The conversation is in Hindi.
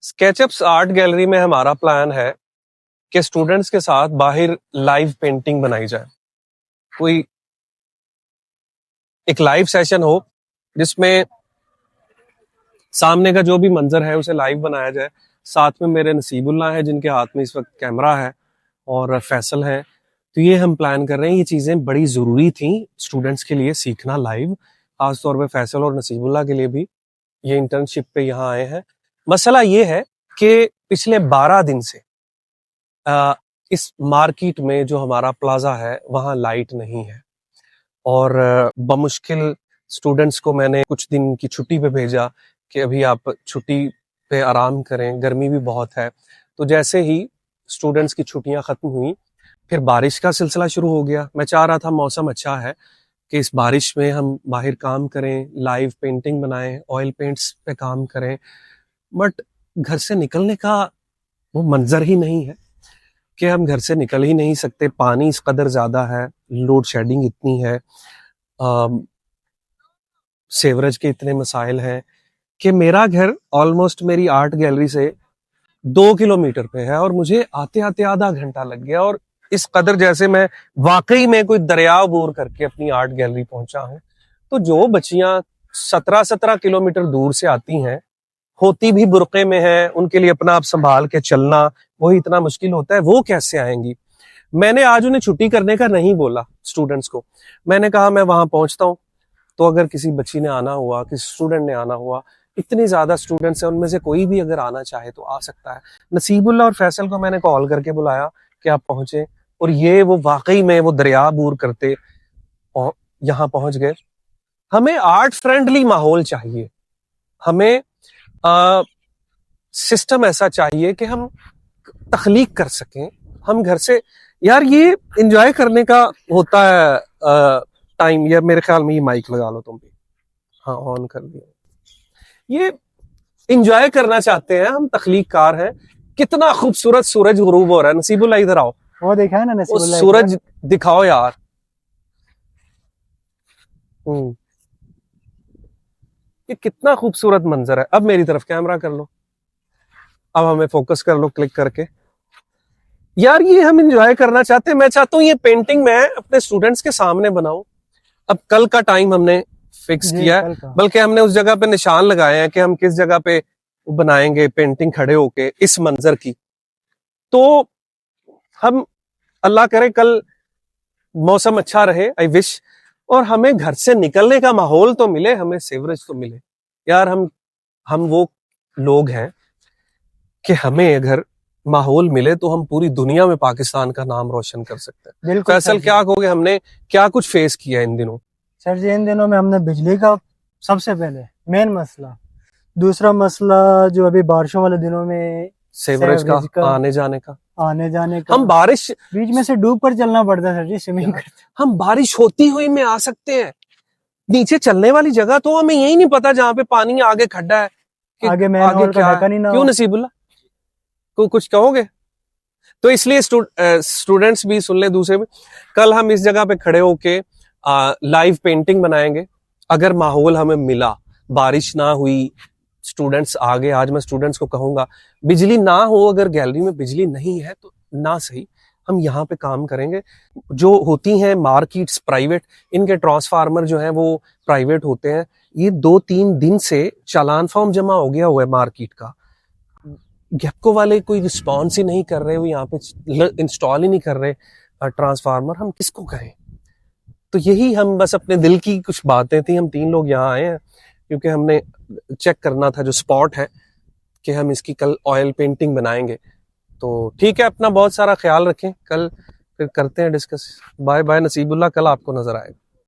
स्केचअप्स आर्ट गैलरी में हमारा प्लान है कि स्टूडेंट्स के साथ बाहर लाइव पेंटिंग बनाई जाए। कोई एक लाइव सेशन हो जिसमें सामने का जो भी मंजर है उसे लाइव बनाया जाए। साथ में मेरे नसीबुल्लाह है जिनके हाथ में इस वक्त कैमरा है और फैसल है। तो ये हम प्लान कर रहे हैं। ये चीजें बड़ी जरूरी थी स्टूडेंट्स के लिए सीखना लाइव, खासतौर पे फैसल और नसीबुल्लाह के लिए भी। ये इंटर्नशिप पे यहाँ आए हैं। मसला ये है कि पिछले 12 दिन से इस मार्केट में जो हमारा प्लाजा है वहाँ लाइट नहीं है और बमुश्किल स्टूडेंट्स को मैंने कुछ दिन की छुट्टी पे भेजा कि अभी आप छुट्टी पे आराम करें, गर्मी भी बहुत है। तो जैसे ही स्टूडेंट्स की छुट्टियां खत्म हुई फिर बारिश का सिलसिला शुरू हो गया। मैं चाह रहा था मौसम अच्छा है कि इस बारिश में हम बाहर काम करें, लाइव पेंटिंग बनाएं, ऑयल पेंट्स पे काम करें, बट घर से निकलने का वो मंजर ही नहीं है कि हम घर से निकल ही नहीं सकते। पानी इस कदर ज्यादा है, लोड शेडिंग इतनी है, सेवरेज के इतने मसाइल हैं कि मेरा घर ऑलमोस्ट मेरी आर्ट गैलरी से 2 किलोमीटर पे है और मुझे आते आते आधा घंटा लग गया। और इस कदर जैसे मैं वाकई में कोई दरिया अबूर करके अपनी आर्ट गैलरी पहुंचा हूं। तो जो बच्चियां 17-17 किलोमीटर दूर से आती हैं, होती भी बुरके में है, उनके लिए अपना आप संभाल के चलना वही इतना मुश्किल होता है, वो कैसे आएंगी। मैंने आज उन्हें छुट्टी करने का नहीं बोला स्टूडेंट्स को। मैंने कहा मैं वहां पहुंचता हूं, तो अगर किसी बच्ची ने आना हुआ, किसी स्टूडेंट ने आना हुआ, इतनी ज्यादा स्टूडेंट्स हैं, उनमें से कोई भी अगर आना चाहे तो आ सकता है। नसीबुल्लाह और फैसल को मैंने कॉल करके बुलाया कि आप पहुंचे, और ये वो वाकई में वो दरिया अबूर करते और यहाँ पहुंच गए। हमें आर्ट फ्रेंडली माहौल चाहिए, हमें सिस्टम ऐसा चाहिए कि हम तख्लीक कर सकें। हम घर से यार ये एंजॉय करने का होता है टाइम। या मेरे ख्याल में ये माइक लगा लो तुम भी, हाँ ऑन कर दिया। ये एंजॉय करना चाहते हैं हम, तख्लीक कार हैं। कितना खूबसूरत सूरज गुरूब हो रहा है। नसीबुल्लाह इधर आओ, वो देखा है ना नसीबुल्लाह, सूरज दिखाओ यार। ये कितना खूबसूरत मंजर है। अब मेरी तरफ कैमरा कर लो, अब हमें फोकस कर लो क्लिक करके। यार ये हम एंजॉय करना चाहते हैं। मैं चाहता हूँ ये पेंटिंग मैं अपने स्टूडेंट्स के सामने बनाऊं। अब कल का टाइम हमने फिक्स किया है, बल्कि हमने उस जगह पे निशान लगाए हैं कि हम किस जगह पे बनाएंगे पेंटिंग खड़े होके इस मंजर की। तो हम अल्लाह करे कल मौसम अच्छा रहे, आई विश, और हमें घर से निकलने का माहौल तो मिले, हमें सेवरेज तो मिले। यार हम वो लोग हैं कि हमें अगर माहौल मिले तो हम पूरी दुनिया में पाकिस्तान का नाम रोशन कर सकते हैं। फैसल क्या कहोगे, हमने क्या कुछ फेस किया इन दिनों? सर जी इन दिनों में हमने बिजली का सबसे पहले मेन मसला, दूसरा मसला जो अभी बारिशों वाले दिनों में सेवरेज का आने जाने का। हम बारिश बीच में से डूब कर चलना पड़ता है सर जी, स्विमिंग करते। हम बारिश होती हुई में आ सकते हैं, नीचे चलने वाली जगह तो हमें यही नहीं पता जहाँ पे पानी आगे खड्डा है कि आगे क्या नहीं ना। क्यों नसीबुल्लाह को कुछ कहोगे? तो इसलिए स्टूडेंट्स भी सुन ले, दूसरे भी। कल हम इस जगह पे खड़े होके लाइव पेंटिंग बनाएंगे। अगर माहौल हमें मिला, बारिश ना हुई, स्टूडेंट्स आ गए, आज मैं स्टूडेंट्स को कहूंगा बिजली ना हो, अगर गैलरी में बिजली नहीं है तो ना सही, हम यहाँ पे काम करेंगे। जो होती हैं मार्केट्स प्राइवेट, इनके ट्रांसफार्मर जो हैं वो प्राइवेट होते हैं। ये 2-3 दिन से चालान फॉर्म जमा हो गया हुआ है मार्केट का। गैपको वाले कोई रिस्पॉन्स ही नहीं कर रहे, वो यहाँ पे इंस्टॉल ही नहीं कर रहे ट्रांसफार्मर। हम किसको कहें? तो यही हम बस अपने दिल की कुछ बातें थी। हम 3 लोग यहाँ आए हैं क्योंकि हमने चेक करना था जो स्पॉट है कि हम इसकी कल ऑयल पेंटिंग बनाएंगे। तो ठीक है, अपना बहुत सारा ख्याल रखें, कल फिर करते हैं डिस्कस। बाय बाय नसीबुल्लाह, कल आपको नजर आएगा।